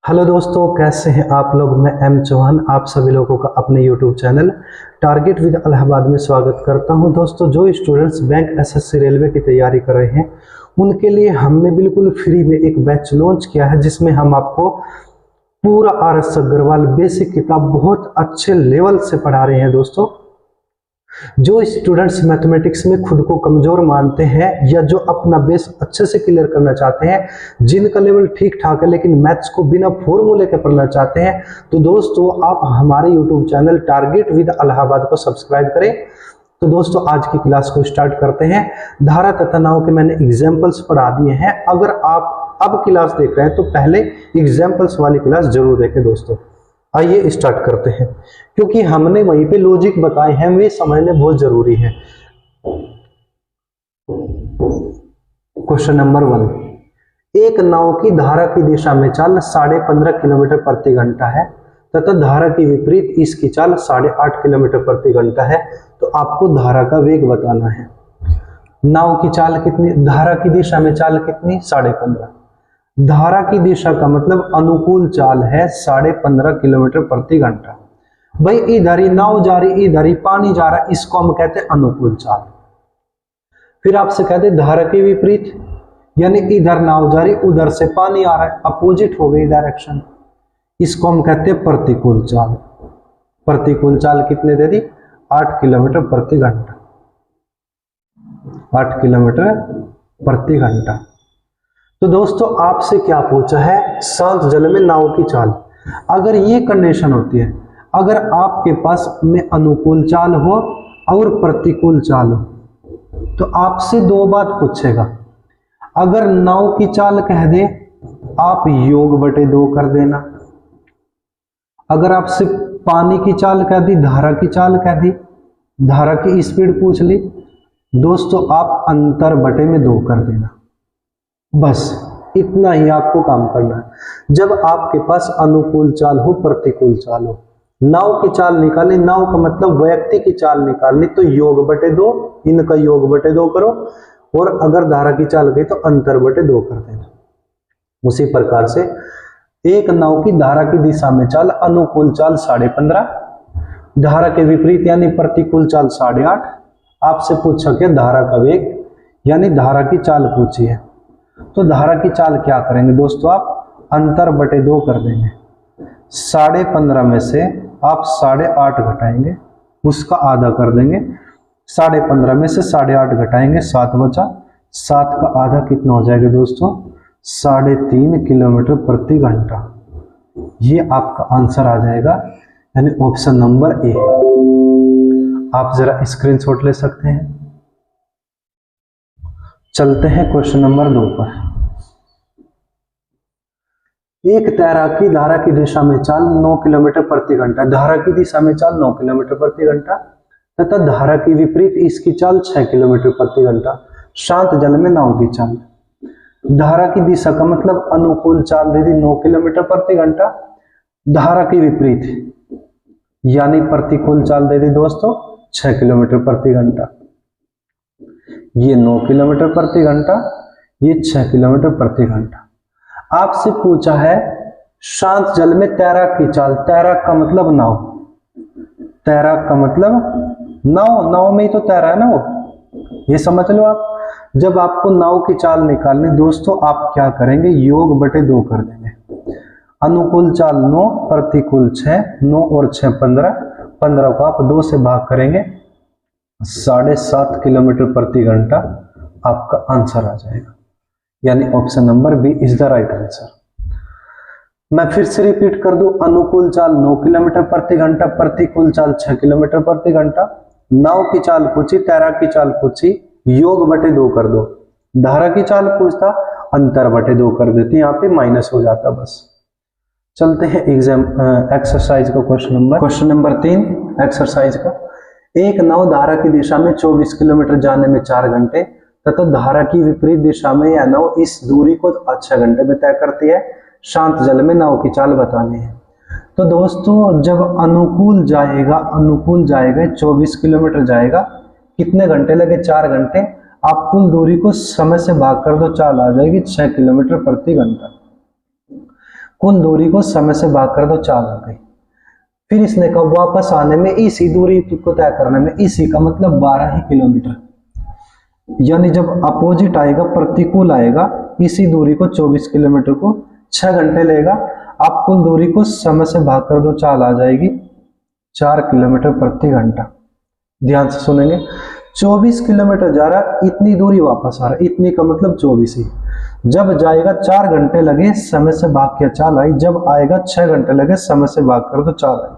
Hello दोस्तों, कैसे हैं आप लोग। मैं एम चौहान आप सभी लोगों का अपने YouTube channel target with Allahabad में स्वागत करता हूं। दोस्तों, जो स्टूडेंट्स बैंक एसएससी रेलवे की तैयारी कर रहे हैं उनके लिए हमने बिल्कुल फ्री में एक बैच लॉन्च किया है, जिसमें हम आपको पूरा आर.एस. अग्रवाल बेसिक किताब बहुत अच्छे लेवल से पढ़ा रहे हैं। दोस्तों, जो स्टूडेंट्स मैथमेटिक्स में खुद को कमजोर मानते हैं या जो अपना बेस अच्छे से क्लियर करना चाहते हैं, जिनका लेवल ठीक ठाक है लेकिन मैथ्स को बिना फॉर्मूले के पढ़ना चाहते हैं, तो दोस्तों आप हमारे YouTube channel target with Allahabad को सब्सक्राइब करें। तो दोस्तों, आज की क्लास को स्टार्ट करते हैं। धारा तथा नाव के मैंने एग्जाम्पल्स पढ़ा दिए हैं। अगर आप अब क्लास देख रहे हैं तो पहले एग्जाम्पल्स वाली क्लास जरूर देखें। दोस्तों, आइए स्टार्ट करते हैं, क्योंकि हमने वहीं पे लॉजिक बताए हैं, वे समझने बहुत जरूरी है। क्वेश्चन नंबर 1, एक नाव की धारा की दिशा में चाल 15.5 किलोमीटर प्रति घंटा है तथा धारा की विपरीत इसकी चाल 8.5 किलोमीटर प्रति घंटा है, तो आपको धारा का वेग बताना है। नाव की चाल कितनी, धारा की दिशा में चाल कितनी, 15.5। धारा की दिशा का मतलब अनुकूल चाल है 15.5 किलोमीटर प्रति घंटा। भाई इधर ही नाव जा रही, इधर ही पानी जा रहा है, इसको हम कहते हैं अनुकूल चाल। फिर आपसे कहते हैं धारा के विपरीत, यानी इधर नाव जा रही, उधर से पानी आ रहा है, अपोजिट हो गई डायरेक्शन, इसको हम कहते हैं प्रतिकूल चाल। प्रतिकूल चाल कितने दे दी, 8 किलोमीटर प्रति घंटा, 8 किलोमीटर प्रति घंटा। तो दोस्तों, आपसे क्या पूछा है, शांत जल में नाव की चाल। अगर ये कंडीशन होती है, अगर आपके पास में अनुकूल चाल हो और प्रतिकूल चाल हो, तो आपसे दो बात पूछेगा। अगर नाव की चाल कह दे, आप योग बटे 2 कर देना। अगर आपसे पानी की चाल कह दी, धारा की चाल कह दी, धारा की स्पीड पूछ ली, दोस्तों आप अंतर बटे में 2 कर देना। बस इतना ही आपको काम करना है। जब आपके पास अनुकूल चाल हो, प्रतिकूल चाल हो, नाव की चाल निकालनी, नाव का मतलब व्यक्ति की चाल निकालनी, तो योग बटे 2, इनका योग बटे 2 करो, और अगर धारा की चाल गई तो अंतर बटे 2 कर देना। उसी प्रकार से एक नाव की धारा की दिशा में चाल, अनुकूल चाल 15.5, धारा के विपरीत यानी प्रतिकूल चाल 8.5। आपसे पूछा क्या, धारा का वेग यानी धारा की चाल पूछी है, तो धारा की चाल क्या करेंगे दोस्तों, आप अंतर बटे 2 कर देंगे। 15.5 में से आप 8.5 घटाएंगे, उसका आधा कर देंगे। 15.5 में से 8.5 घटाएंगे, 7 बचा, 7 का आधा कितना हो जाएगा दोस्तों, 3.5 किलोमीटर प्रति घंटा। ये आपका आंसर आ जाएगा, यानी ऑप्शन नंबर ए। आप जरा स्क्रीनशॉट ले सकते हैं। चलते हैं क्वेश्चन नंबर 2 पर। एक तैराकी धारा की दिशा में चाल 9 किलोमीटर प्रति घंटा, धारा की दिशा में चाल 9 किलोमीटर प्रति घंटा तथा धारा की विपरीत इसकी चाल 6 किलोमीटर प्रति घंटा। शांत जल में नाव की चाल। धारा की दिशा का मतलब अनुकूल चाल दे दी 9 किलोमीटर प्रति घंटा, धारा की विपरीत यानी प्रतिकूल चाल दे दी दोस्तों 6 किलोमीटर प्रति घंटा। ये 9 किलोमीटर प्रति घंटा, ये 6 किलोमीटर प्रति घंटा। आपसे पूछा है शांत जल में तैराक की चाल। तैराक का मतलब नाव, तैराक का मतलब नाव, नाव में ही तो तैरा है ना वो, ये समझ लो आप। जब आपको नाव की चाल निकालनी दोस्तों, आप क्या करेंगे, योग बटे 2 कर देंगे। अनुकूल चाल 9, प्रतिकूल 6, 9 और 6 15, 15 को आप 2 से भाग करेंगे, 7.5 किलोमीटर प्रति घंटा आपका आंसर आ जाएगा, यानी option number B is the right answer. मैं फिर से रिपीट कर दूं, अनुकूल चाल 9 किलोमीटर प्रति घंटा, प्रतिकूल चाल 6 किलोमीटर प्रति घंटा। नाव की चाल पूछी, तैराक की चाल पूछी, योग बटे 2 कर दो। धारा की चाल पूछता, अंतर बटे 2 कर देते, यहाँ पे माइनस हो जाता बस। चलते हैं एक्सरसाइज का क्वेश्चन नंबर 3 एक्सरसाइज का। एक नाव धारा की दिशा में 24 किलोमीटर जाने में 4 घंटे तथा धारा की विपरीत दिशा में यह नाव इस दूरी को 6 घंटे में तय करती है। शांत जल में नाव की चाल बतानी है। तो दोस्तों, जब अनुकूल जाएगा 24 किलोमीटर जाएगा, कितने घंटे लगे, 4 घंटे। आप कुल दूरी को समय से भाग कर दो, चाल आ जाएगी 6 किलोमीटर प्रति घंटा। कुल दूरी को समय से भाग कर दो, चाल आ गई। फिर इसने कहा वापस आने में इसी दूरी को तय करने में, इसी का मतलब 12 ही किलोमीटर, यानी जब अपोजिट आएगा, प्रतिकूल आएगा, इसी दूरी को 24 किलोमीटर को 6 घंटे लेगा। आप कुल दूरी को समय से भाग कर दो, चाल आ जाएगी 4 किलोमीटर प्रति घंटा। ध्यान से सुनेंगे, 24 किलोमीटर जा रहा, इतनी दूरी वापस आ रहा, इतनी का मतलब 24 ही। जब जाएगा 4 घंटे लगे, समय से भाग के चाल आई। जब आएगा 6 घंटे लगे, समय से भाग कर दो, चाल आई।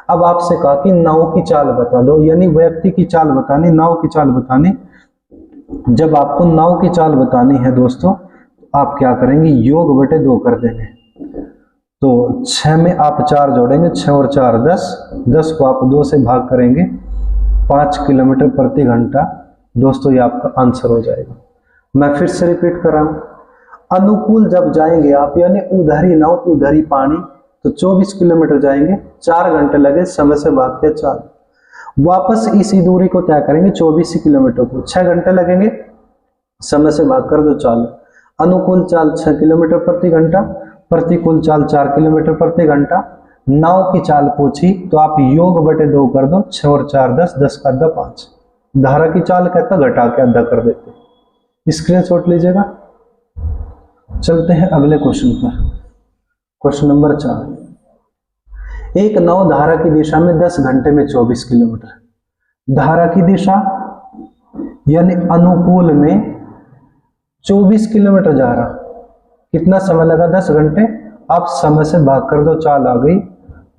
अब आपसे कहा कि नाव की चाल बता दो, यानी व्यक्ति की चाल बतानी, नाव की चाल बतानी। जब आपको नाव की चाल बतानी है दोस्तों, आप क्या करेंगे, योग बटे 2 कर देंगे। तो 6 में आप 4 जोड़ेंगे, 6 और 4 10, 10 को आप 2 से भाग करेंगे, 5 किलोमीटर प्रति घंटा। दोस्तों ये आपका आंसर हो जाएगा। मैं फिर से रिपीट कर रहा हूं, अनुकूल जब जाएंगे आप, यानी उधर ही नाव उधर ही पानी, तो 24 किलोमीटर जाएंगे, 4 घंटे लगे, समय से भाग के चाल। वापस इसी दूरी को तय करेंगे 24 किलोमीटर को, 6 घंटे लगेंगे, समय से भाग कर दो, चाल। अनुकूल चाल 6 किलोमीटर प्रति घंटा, प्रतिकूल चाल 4 किलोमीटर प्रति घंटा। नाव की चाल पूछी तो आप योग बटे 2 कर दो, 6 और 4 10, 10 का आधा 5। धारा की चाल कहता घटा के आधा कर देते। स्क्रीनशॉट लीजिएगा। चलते हैं अगले क्वेश्चन पर। Question number 4। एक नाव धारा की दिशा में 10 घंटे में 24 किलोमीटर। धारा की दिशा यानी अनुकूल में 24 किलोमीटर जा रहा, कितना समय लगा, 10 घंटे। आप समय से भाग कर दो, चाल आ गई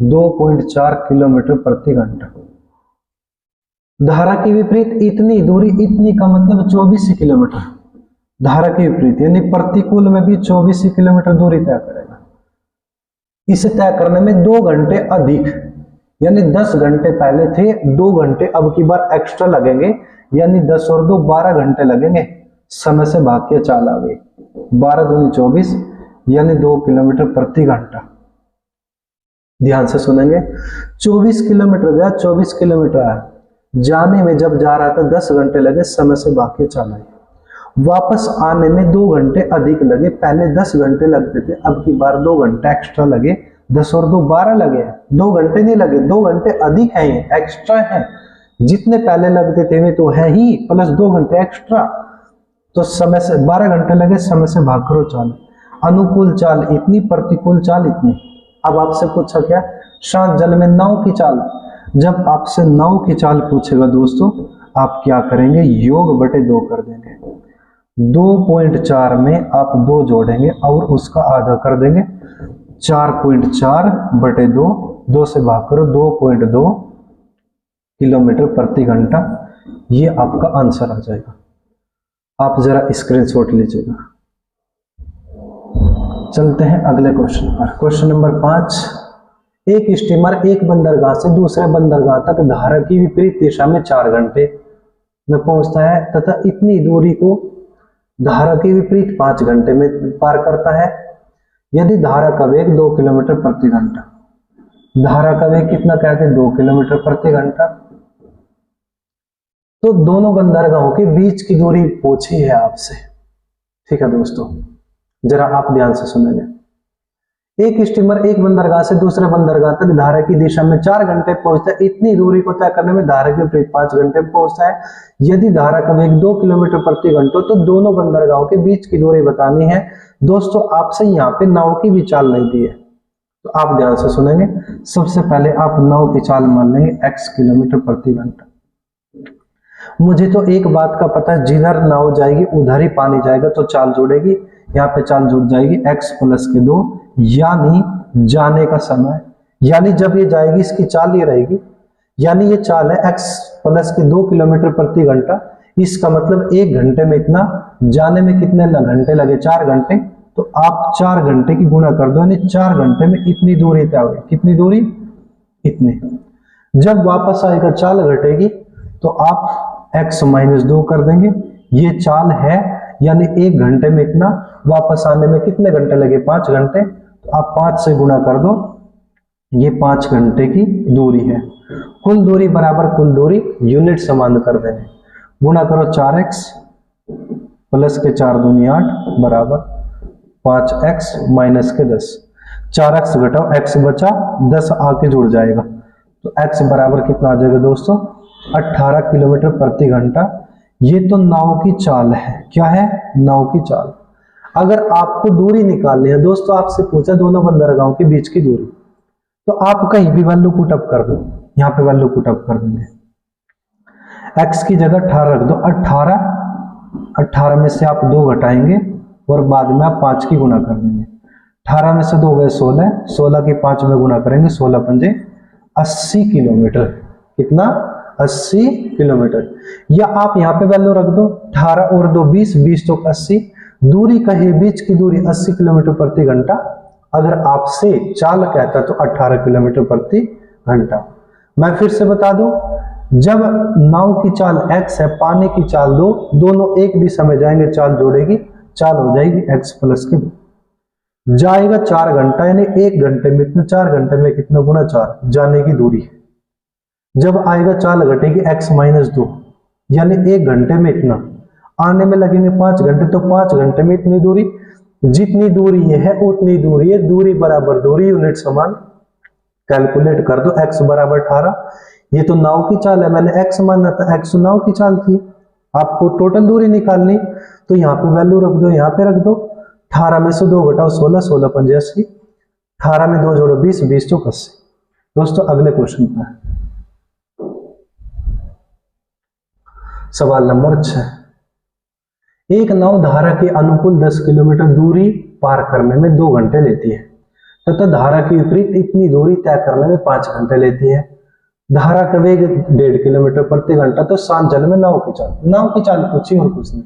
2.4 किलोमीटर प्रति घंटा। धारा की विपरीत इतनी दूरी, इतनी का मतलब 24 किलोमीटर। धारा के विपरीत यानी प्रतिकूल में भी 24 किलोमीटर दूरी तय करेगा। इसे तय करने में 2 घंटे अधिक, यानी 10 घंटे पहले थे, 2 घंटे अब की बार एक्स्ट्रा लगेंगे, यानी 10 और 2 12 घंटे लगेंगे। समय से भाग के चाल आ गई, 12 दूनी 24, यानी 2 किलोमीटर प्रति घंटा। ध्यान से सुनेंगे, 24 किलोमीटर गया, 24 किलोमीटर आया। जाने में जब जा रहा था 10 घंटे लगे, समय से भाग के चाल आई। वापस आने में 2 घंटे अधिक लगे, पहले 10 घंटे लगते थे, अब की बार 2 घंटे एक्स्ट्रा लगे, 10 और 2 12 लगे। 2 घंटे नहीं लगे, 2 घंटे अधिक है, एक्स्ट्रा है। जितने पहले लगते थे वे तो है ही, प्लस 2 घंटे एक्स्ट्रा, तो समय से 12 घंटे लगे, समय से भाग करो चाल। अनुकूल चाल इतनी, प्रतिकूल चाल इतनी। अब आपसे पूछा क्या, शांत जल में नाव की चाल। जब आपसे नाव की चाल पूछेगा दोस्तों, आप क्या करेंगे, योग बटे 2 कर देंगे। 2.4 में आप 2 जोड़ेंगे और उसका आधा कर देंगे, 4.4 बटे 2, 2 से भाग करो, 2.2 किलोमीटर प्रति घंटा। ये आपका आंसर आ जाएगा। आप जरा स्क्रीनशॉट लीजिएगा। चलते हैं अगले क्वेश्चन पर। Question number 5। एक स्टीमर एक बंदरगाह से दूसरे बंदरगाह तक धारा की विपरीत दिशा में 4 घंटे में पहुंचता है तथा इतनी दूरी को धारा के विपरीत 5 घंटे में पार करता है, यदि धारा का वेग 2 किलोमीटर प्रति घंटा। धारा का वेग कितना कहते हैं, 2 किलोमीटर प्रति घंटा। तो दोनों बंदरगाहों के बीच की दूरी पूछी है आपसे। ठीक है दोस्तों, जरा आप ध्यान से सुनेंगे। एक स्टीमर एक बंदरगाह से दूसरे बंदरगाह तक धारा की दिशा में 4 घंटे पहुंचता है, इतनी दूरी को तय करने में धारा के विपरीत 5 घंटे में पहुंचता है। यदि धारा का वेग 2 किलोमीटर प्रति घंटा, तो दोनों बंदरगाहों के बीच की दूरी बतानी है। दोस्तों आपसे यहाँ पे नाव की भी चाल नहीं दी है, तो आप ध्यान से सुनेंगे। सबसे पहले आप नाव की चाल मान लेंगे x किलोमीटर प्रति घंटा। मुझे तो एक बात का पता है, जिधर नाव जाएगी उधर ही पानी जाएगा, तो चाल जुड़ेगी। यहाँ पे चाल जुड़ जाएगी x प्लस के 2, यानी जाने का समय, यानी जब ये जाएगी इसकी चाल ये रहेगी, यानी ये चाल है x प्लस के 2 किलोमीटर प्रति घंटा। इसका मतलब 1 घंटे में इतना, जाने में कितने घंटे लगे, 4 घंटे। तो आप 4 घंटे की गुणा कर दो, यानी 4 घंटे में इतनी दूरी तय होगी। कितनी दूरी, इतनी। जब वापस आएगा चाल घटेगी, तो आप x माइनस 2 कर देंगे। ये चाल है, यानी 1 घंटे में इतना, वापस आने में कितने घंटे लगे, 5 घंटे। तो आप 5 से गुणा कर दो, ये 5 घंटे की दूरी है। कुल दूरी बराबर कुल दूरी, यूनिट समान कर देंगे। गुणा करो 4x प्लस के 4 दूनी 8 बराबर 5x माइनस के 10। 4x घटाओ x बचा 10 आके जुड़ जाएगा, तो x बराबर कितना आ जाएगा दोस्तों 18 किलोमीटर प्रति घंटा। ये तो नाव की चाल है। क्या है? नाव की चाल। अगर आपको दूरी निकालनी है दोस्तों, आपसे पूछा दोनों बंदरगाहों के बीच की दूरी, तो आप कहीं भी वैल्यू पुट अप कर दो, यहां पे वैल्यू पुट अप कर देंगे। x की जगह 18 रख दो, 18 में से आप 2 घटाएंगे और बाद में आप 5 की गुना कर देंगे। 18 में से 2 गए 16, 16 की 5 में गुना करेंगे, 16 पंजे 80 किलोमीटर। कितना? 80 किलोमीटर। या आप यहाँ पे वैल्यू रख दो, 18 और 2 20, 20 तो 80, दूरी कहीं बीच की दूरी 80 किलोमीटर प्रति घंटा। अगर आपसे चाल कहता तो 18 किलोमीटर प्रति घंटा। मैं फिर से बता दूं, जब नाव की चाल x है, पानी की चाल 2, दोनों एक दिशा में जाएंगे, चाल जोड़ेगी, चाल हो जाएगी x प्लस के 2। जाएगा 4 घंटा, यानी 1 घंटे में इतना, 4 घंटे में कितना गुना 4 जाने की दूरी। जब आएगा चाल घटेगी x माइनस 2, यानी 1 घंटे में इतना, आने में लगेंगे 5 घंटे, तो 5 घंटे में इतनी दूरी। जितनी दूरी ये है उतनी दूरी है, दूरी बराबर दूरी, यूनिट समान। कैलकुलेट कर दो, x बराबर 18। ये तो नाव की चाल है, मैंने x माना था, x नाव की चाल थी। आपको टोटल दूरी निकालनी, तो यहाँ पे वैल्यू रख दो, यहाँ पे रख दो। 18 में से 2 घटाओ 16, 16 पंजे 80, 18 में 2 जोड़ो 20, 20 चौक 80। दोस्तों अगले क्वेश्चन पर सवाल नंबर 6। एक नाव धारा के अनुकूल 10 किलोमीटर दूरी पार करने में 2 घंटे लेती है तथा धारा के विपरीत इतनी दूरी तय करने में 5 घंटे लेती है। धारा का वेग 1.5 किलोमीटर प्रति घंटा। तो शांत जल में नाव की चाल पूछी और कुछ नहीं।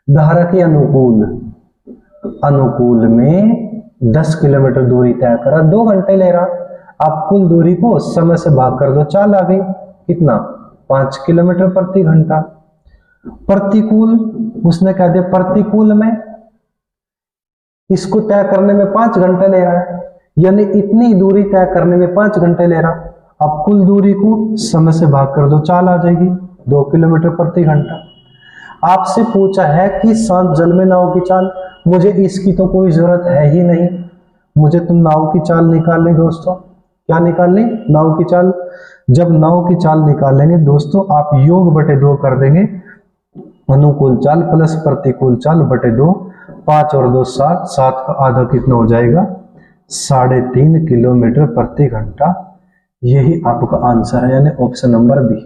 धारा के अनुकूल में 10 किलोमीटर दूरी तय करा, 2 घंटे ले रहा। आप कुल दूरी को समय से भाग कर दो, चाल आ गई कितना? 5 किलोमीटर प्रति घंटा। प्रतिकूल, उसने कह दिया प्रतिकूल में इसको तय करने में 5 घंटे ले रहा है, यानी इतनी दूरी तय करने में 5 घंटे ले रहा। अब कुल दूरी को समय से भाग कर दो, चाल आ जाएगी 2 किलोमीटर प्रति घंटा। आपसे पूछा है कि शांत जल में नाव की चाल, मुझे इसकी तो कोई जरूरत है ही नहीं, मुझे तुम नाव की चाल निकालनी दोस्तों। क्या निकालनी? नाव की चाल। जब नाव की चाल निकालेंगे दोस्तों, आप योग बटे 2 कर देंगे, अनुकूल चाल प्लस प्रतिकूल चाल बटे 2, 5 और 2 7, 7 का आधा कितना हो जाएगा? 3.5 किलोमीटर प्रति घंटा। यही आपका आंसर है, यानी ऑप्शन नंबर बी।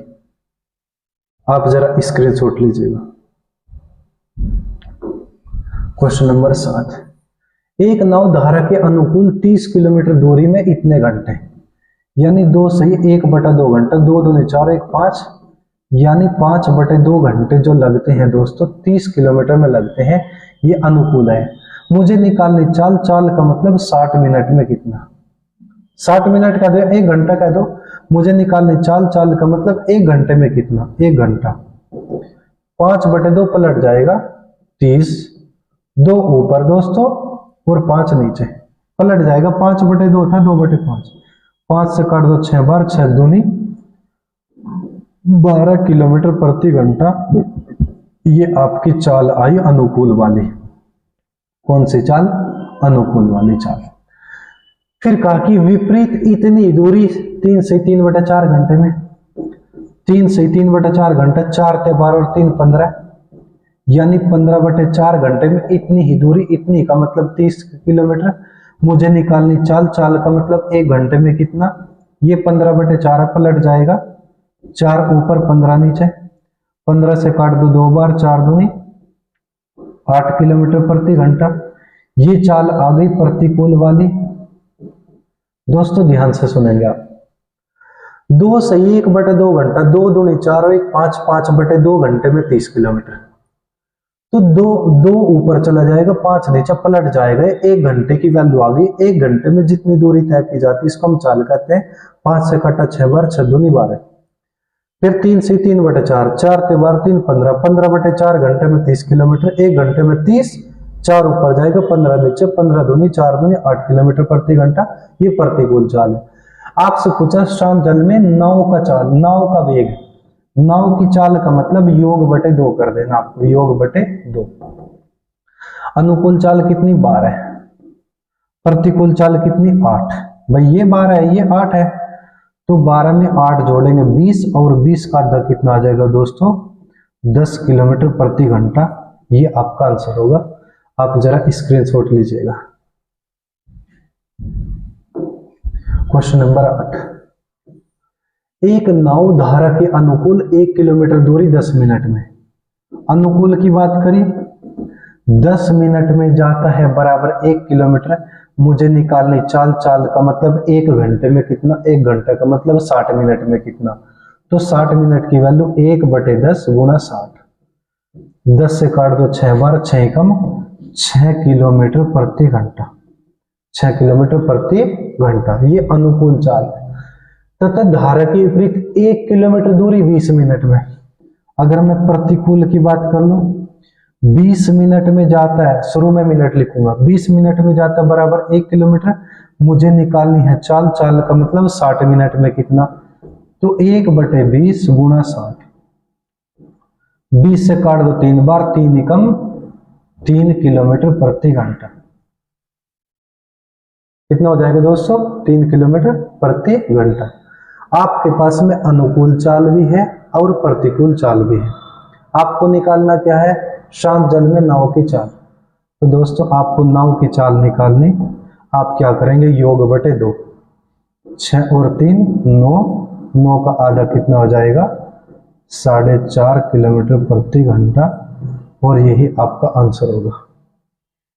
आप जरा स्क्रीनशॉट लीजिएगा। Question number 7। एक नाव धारा के अनुकूल 30 किलोमीटर दूरी में इतने घंटे, यानी 2 सही 1 बटा 2 घंटा, 2 दूनी 4, 1 5, यानी 5 बटे 2 घंटे जो लगते हैं दोस्तों 30 किलोमीटर में लगते हैं। ये अनुकूल है। मुझे निकालनी चाल, चाल का मतलब 60 मिनट में कितना? 60 मिनट कह दो, 1 घंटा कह दो। मुझे निकालनी चाल, चाल का मतलब 1 घंटे में कितना? 1 घंटा। 5 बटे 2 पलट जाएगा 30, 2 ऊपर दोस्तों और 5 नीचे, पलट जाएगा। 5 बटे 2 था, 2 बटे 5, 5 से काट दो 6 बार, 6 दूनी 12 किलोमीटर प्रति घंटा। ये आपकी चाल आई अनुकूल वाली। कौन सी चाल? अनुकूल वाली चाल। फिर कहा कि विपरीत इतनी दूरी 3 से 3 बटा 4 घंटे में, 3 से 3 बटा 4 घंटा, 4 ते 12 और 3 15, यानी 15 बटे 4 घंटे में इतनी ही दूरी, इतनी का मतलब 30 किलोमीटर। मुझे निकालनी चाल, चाल का मतलब 1 घंटे में कितना? ये 15 बटे 4 पलट जाएगा, 4 ऊपर 15 नीचे, 15 से काट दो 2 बार, 4 दूनी 8 किलोमीटर प्रति घंटा। ये चाल आ गई प्रतिकूल वाली। दोस्तों ध्यान से सुनेंगे आप। 2 सही 1 बटे 2 घंटा, 2 दूनी 4 और 1 5, 5 बटे 2 घंटे में 30 किलोमीटर। तो 2 ऊपर चला जाएगा, 5 नीचे पलट जाएगा। 1 घंटे की वैल्यू आ गई। 1 घंटे में जितनी दूरी तय की जाती है इसको हम चाल कहते हैं। 5 से काटा 6 बार, 6 दूनी 12। फिर 3 से 3 बटे 4, 4 ते 12 3 15, 15 बटे 4 घंटे में 30 किलोमीटर। 1 घंटे में 30, 4 ऊपर जाएगा, 15 नीचे, 15 दूनी 4 दूनी 8 किलोमीटर प्रति घंटा। ये प्रतिकूल चाल है। आपसे पूछा शांत जल में नाव का चाल, नाव का वेग, नाव की चाल का मतलब योग बटे 2 कर देना आपको, योग बटे 2। अनुकूल चाल कितनी? 12। प्रतिकूल चाल कितनी 8। भाई ये 12 है, ये 8 है, तो 12 में 8 जोड़ेंगे 20 और 20 का आधा कितना आ जाएगा दोस्तों 10 किलोमीटर प्रति घंटा। ये आपका आंसर होगा। आप जरा स्क्रीनशॉट लीजिएगा। क्वेश्चन नंबर 8, एक नाव धारा के अनुकूल 1 किलोमीटर दूरी 10 मिनट में, अनुकूल की बात करी 10 मिनट में जाता है बराबर 1 किलोमीटर, मुझे निकालनी चाल, चाल का मतलब 1 घंटे में कितना, 1 घंटे का मतलब 60 मिनट में कितना, तो 60 मिनट की वैल्यू 1/10 गुणा 60, 10 से काट दो 6 बार, 6 कम 6 किलोमीटर प्रति घंटा, 6 किलोमीटर प्रति घंटा। ये अनुकूल चाल है। तथा धारा की विपरीत 1 किलोमीटर दूरी 20 मिनट में। अगर मैं प्रतिकूल की बात कर लूं 20 मिनट में जाता है, शुरू में मिनट लिखूंगा, 20 मिनट में जाता है बराबर 1 किलोमीटर, मुझे निकालनी है चाल, चाल का मतलब 60 मिनट में कितना, तो 1/20 गुणा 60, 20 से काट दो 3 बार, 3 एकम 3 किलोमीटर प्रति घंटा। कितना हो जाएगा दोस्तों 3 किलोमीटर प्रति घंटा। आपके पास में अनुकूल चाल भी है और प्रतिकूल चाल भी है। आपको निकालना क्या है, शांत जल में नाव की चाल। तो दोस्तों आपको नाव की चाल निकालनी, आप क्या करेंगे योग बटे 2, 6 और 3 9, 9 का आधा कितना हो जाएगा 4.5 किलोमीटर प्रति घंटा, और यही आपका आंसर होगा।